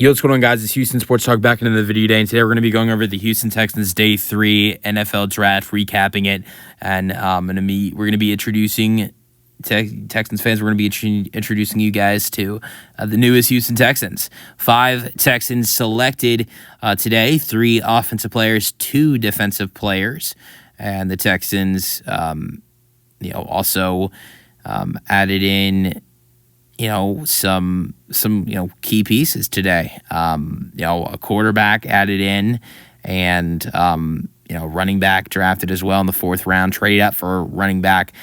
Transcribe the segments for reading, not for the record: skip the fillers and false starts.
Yo, what's going on, guys? It's Houston Sports Talk back into the video day, and today we're going to be going over the Houston Texans Day 3 NFL Draft, recapping it, and we're going to be introducing Texans fans. We're going to be introducing you guys to the newest Houston Texans. 5 Texans selected today: 3 offensive players, 2 defensive players, and the Texans, also added in some key pieces today. A quarterback added in, and running back drafted as well in the 4th round, traded up for a running back.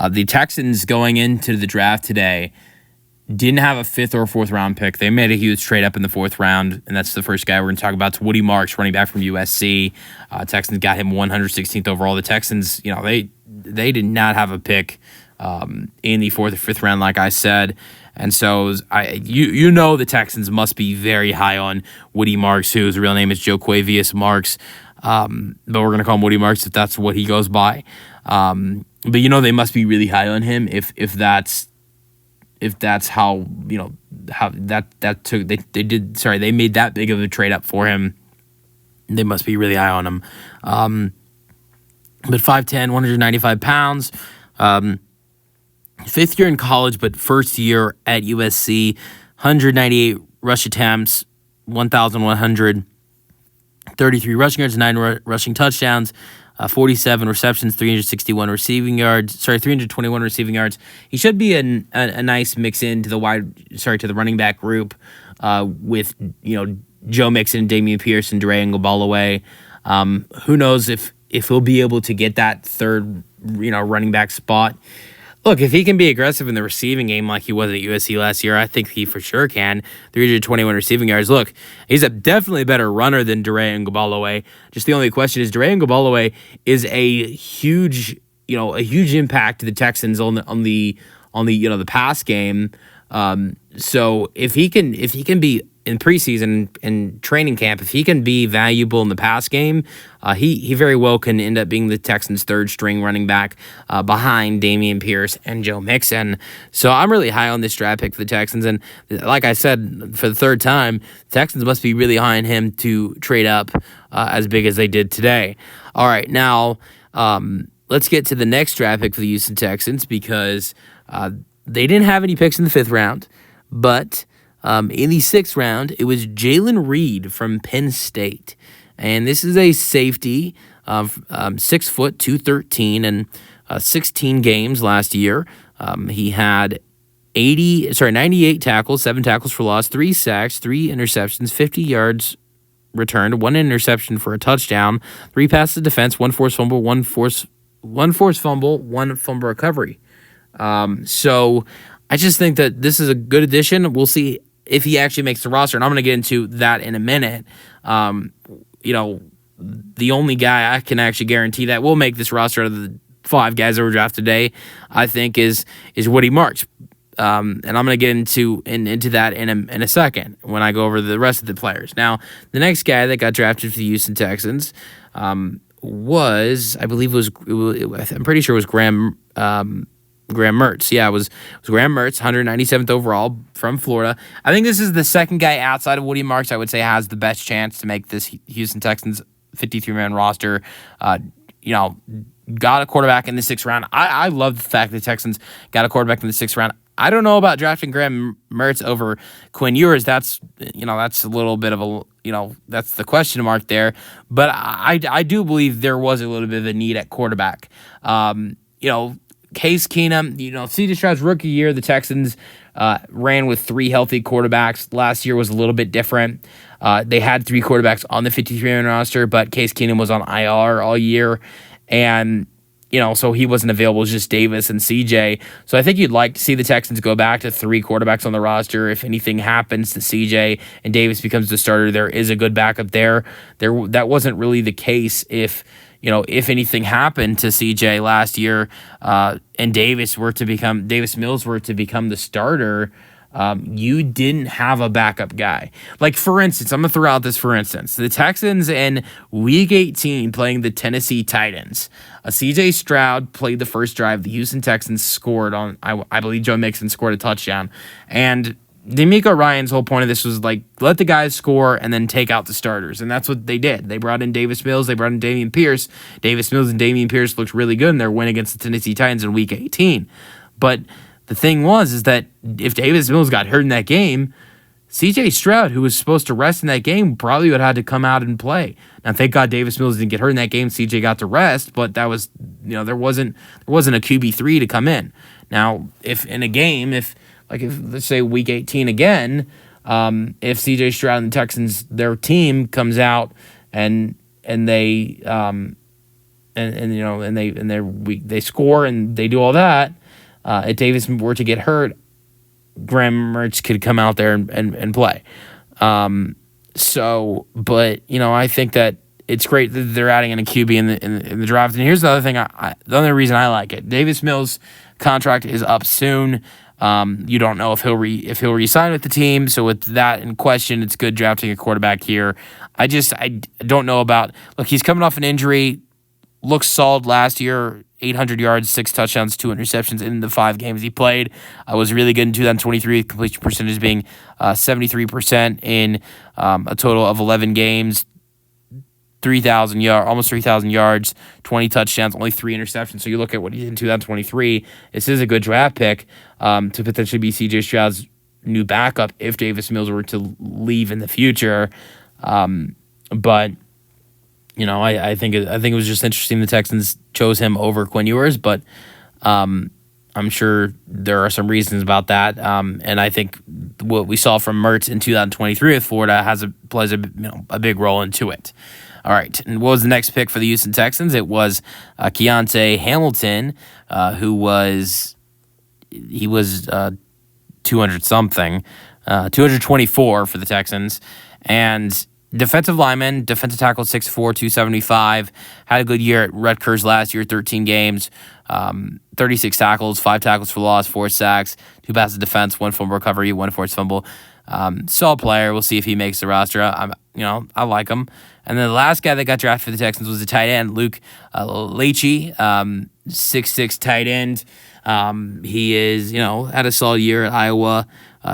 The Texans going into the draft today didn't have a 5th or 4th round pick. They made a huge trade up in the 4th round, and that's the first guy we're going to talk about. It's Woody Marks, running back from USC. Texans got him 116th overall. The Texans, they did not have a pick in the 4th or 5th round, like I said. And so the Texans must be very high on Woody Marks, whose real name is Joquavius Marks. But we're going to call him Woody Marks if that's what he goes by. But they must be really high on him if that's how they made that big of a trade up for him. They must be really high on him. But 5'10", 195 pounds. 5th year in college, but 1st year at USC. 198 rush attempts, 1,133 rushing yards, 9 rushing touchdowns, 47 receptions, 321 receiving yards. 321 receiving yards. He should be a nice mix in to the running back group with Joe Mixon, and Damian Pierce, and Dre Ngabalawe. Who knows if he'll be able to get that 3rd running back spot. Look, if he can be aggressive in the receiving game like he was at USC last year, I think he for sure can. 321 receiving yards. Look, he's definitely a better runner than Dre Ngabalawe. Just the only question is, Dre Ngabalawe is a huge impact to the Texans on the pass game. So if he can be in preseason and training camp, if he can be valuable in the pass game, he very well can end up being the Texans' 3rd string running back behind Damian Pierce and Joe Mixon. So I'm really high on this draft pick for the Texans, and like I said for the 3rd time, the Texans must be really high on him to trade up as big as they did today. All right, now let's get to the next draft pick for the Houston Texans, because they didn't have any picks in the 5th round, but in the 6th round, it was Jalen Reed from Penn State. And this is a safety of 6 foot, 213, and 16 games last year. He had 98 tackles, 7 tackles for loss, 3 sacks, 3 interceptions, 50 yards returned, 1 interception for a touchdown, 3 passes to defense, 1 forced fumble, 1 forced fumble, 1 fumble recovery. So I just think that this is a good addition. We'll see if he actually makes the roster, and I'm going to get into that in a minute. The only guy I can actually guarantee that will make this roster out of the 5 guys that were drafted today, I think, is Woody Marks. And I'm going to get into that in a second when I go over the rest of the players. Now, the next guy that got drafted for the Houston Texans was Graham Mertz. Yeah, it was Graham Mertz, 197th overall from Florida. I think this is the second guy outside of Woody Marks I would say has the best chance to make this Houston Texans 53-man roster. Got a quarterback in the 6th round. I love the fact that the Texans got a quarterback in the 6th round. I don't know about drafting Graham Mertz over Quinn Ewers. That's a little bit of a, that's the question mark there. But I do believe there was a little bit of a need at quarterback. Case Keenum, C.J. Stroud's rookie year, the Texans ran with 3 healthy quarterbacks. Last year was a little bit different. They had 3 quarterbacks on the 53-man roster, but Case Keenum was on IR all year, and so he wasn't available. It was just Davis and CJ. So I think you'd like to see the Texans go back to 3 quarterbacks on the roster. If anything happens to CJ and Davis becomes the starter, there is a good backup there. That wasn't really the case if anything happened to CJ last year and Davis Mills were to become the starter. You didn't have a backup guy. Like, for instance, I'm going to throw out this for instance. The Texans in Week 18 playing the Tennessee Titans. C.J. Stroud played the first drive. The Houston Texans scored on, I believe Joe Mixon scored a touchdown. And D'Amico Ryan's whole point of this was like, let the guys score and then take out the starters. And that's what they did. They brought in Davis Mills. They brought in Dameon Pierce. Davis Mills and Dameon Pierce looked really good in their win against the Tennessee Titans in Week 18. But the thing is that if Davis Mills got hurt in that game, C.J. Stroud, who was supposed to rest in that game, probably would have had to come out and play. Now, thank God Davis Mills didn't get hurt in that game. C.J. got to rest, but that was, there wasn't a QB3 to come in. Now, if in a game, if let's say Week 18 again, if C.J. Stroud and the Texans, their team comes out and they they score and they do all that, if Davis were to get hurt, Graham Mertz could come out there and play. But I think that it's great that they're adding in a QB in the draft. And here's the other thing. The other reason I like it: Davis Mills' contract is up soon. You don't know if he'll re-sign with the team. So with that in question, it's good drafting a quarterback here. I don't know about. Look, he's coming off an injury. Looks solid last year. 800 yards, 6 touchdowns, 2 interceptions in the 5 games he played. Was really good in 2023, completion percentage being 73% in a total of 11 games, 3,000 yards, almost 3,000 yards, 20 touchdowns, only 3 interceptions. So you look at what he did in 2023. This is a good draft pick to potentially be C.J. Stroud's new backup if Davis Mills were to leave in the future. But I think it was just interesting the Texans chose him over Quinn Ewers, but I'm sure there are some reasons about that. And I think what we saw from Mertz in 2023 with Florida plays a big role into it. All right, and what was the next pick for the Houston Texans? It was Keontae Hamilton, who was 200-something, 224 for the Texans, and defensive lineman, defensive tackle, 6'4", 275. Had a good year at Rutgers last year, 13 games, 36 tackles, 5 tackles for loss, 4 sacks, 2 passes defense, 1 fumble recovery, 1 forced fumble. Solid player. We'll see if he makes the roster. I like him. And then the last guy that got drafted for the Texans was the tight end, Luke Leachy, 6'6" tight end. He is, had a solid year at Iowa.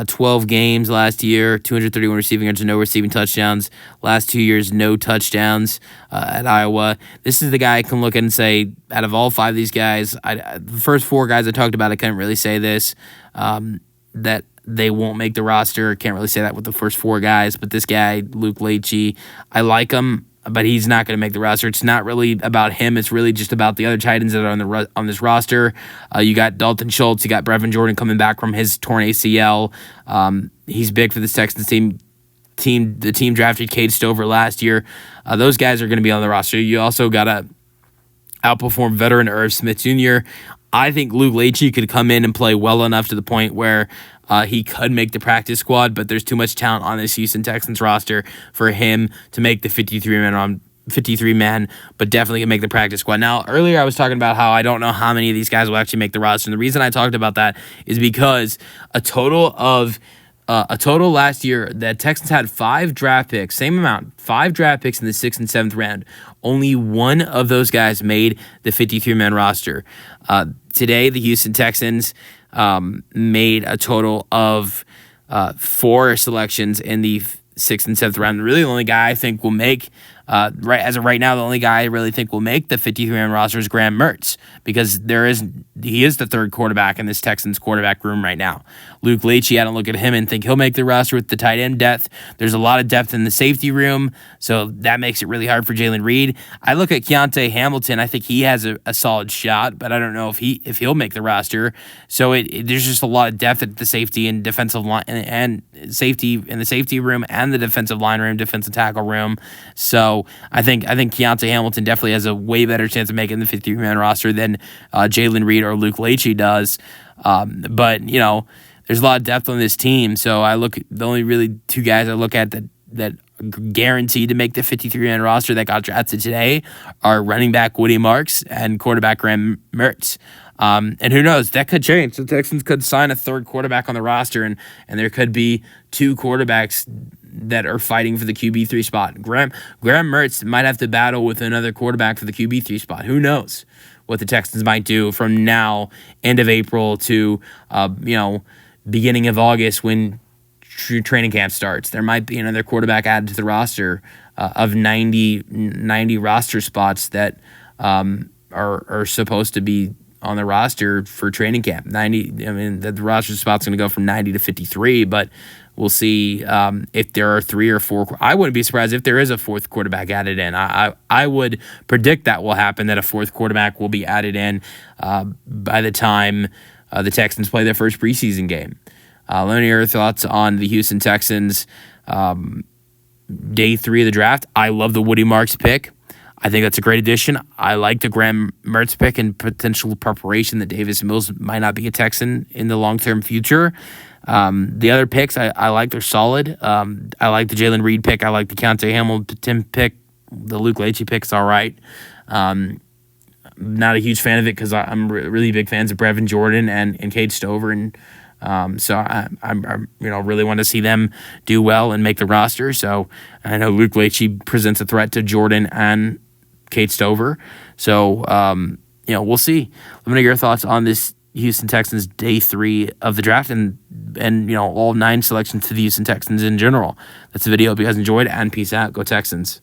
12 games last year, 231 receiving yards and no receiving touchdowns. Last 2 years, no touchdowns at Iowa. This is the guy I can look at and say, out of all 5 of these guys, the first 4 guys I talked about, I couldn't really say this, that they won't make the roster. Can't really say that with the first 4 guys, but this guy, Luke Leachy, I like him, but he's not going to make the roster. It's not really about him. It's really just about the other tight ends that are on this roster. You got Dalton Schultz. You got Brevin Jordan coming back from his torn ACL. He's big for this Texans team. The team drafted Cade Stover last year. Those guys are going to be on the roster. You also got to outperform veteran Irv Smith Jr. I think Luke Leachy could come in and play well enough to the point where he could make the practice squad, but there's too much talent on this Houston Texans roster for him to make the 53-man, but definitely can make the practice squad. Now, earlier I was talking about how I don't know how many of these guys will actually make the roster, and the reason I talked about that is because a total last year, the Texans had 5 draft picks, same amount, 5 draft picks in the 6th and 7th round. Only one of those guys made the 53-man roster. Today, the Houston Texans made a total of 4 selections in the 6th and 7th round. Really, the only guy I think will make, as of right now, the only guy I really think will make the 53-man roster is Graham Mertz, because he is the 3rd quarterback in this Texans quarterback room right now. Luke Leachy, I don't look at him and think he'll make the roster with the tight end depth. There's a lot of depth in the safety room, so that makes it really hard for Jalen Reed. I look at Keontae Hamilton. I think he has a solid shot, but I don't know if he'll make the roster. So there's just a lot of depth at the safety and defensive line and safety in the safety room and the defensive line room, defensive tackle room. So I think Keontae Hamilton definitely has a way better chance of making the 53-man roster than Jalen Reed or Luke Leachy does. But there's a lot of depth on this team, so the only really 2 guys I look at that guaranteed to make the 53-man roster that got drafted today are running back Woody Marks and quarterback Graham Mertz. And who knows, that could change. The Texans could sign a 3rd quarterback on the roster, and there could be 2 quarterbacks that are fighting for the QB3 spot. Graham Mertz might have to battle with another quarterback for the QB3 spot. Who knows what the Texans might do from now, end of April, to beginning of August, when training camp starts. There might be another quarterback added to the roster of 90 roster spots that are supposed to be on the roster for training camp. 90. I mean, the roster spot's going to go from 90 to 53, but we'll see if there are 3 or 4. I wouldn't be surprised if there is a 4th quarterback added in. I would predict that will happen, that a 4th quarterback will be added in by the time the Texans play their first preseason game. Let me know your thoughts on the Houston Texans day 3 of the draft. I love the Woody Marks pick. I think that's a great addition. I like the Graham Mertz pick and potential preparation that Davis Mills might not be a Texan in the long-term future. The other picks I like. They're solid. I like the Jalen Reed pick. I like the Keontae Hamilton pick. The Luke Leachy pick's all right. Not a huge fan of it because I'm really big fans of Brevin Jordan and Cade Stover, and so I'm really want to see them do well and make the roster. So I know Luke Leachy presents a threat to Jordan and Cade Stover. So we'll see. Let me know your thoughts on this Houston Texans day 3 of the draft and all 9 selections to the Houston Texans in general. That's the video. Hope you guys enjoyed, and peace out. Go Texans.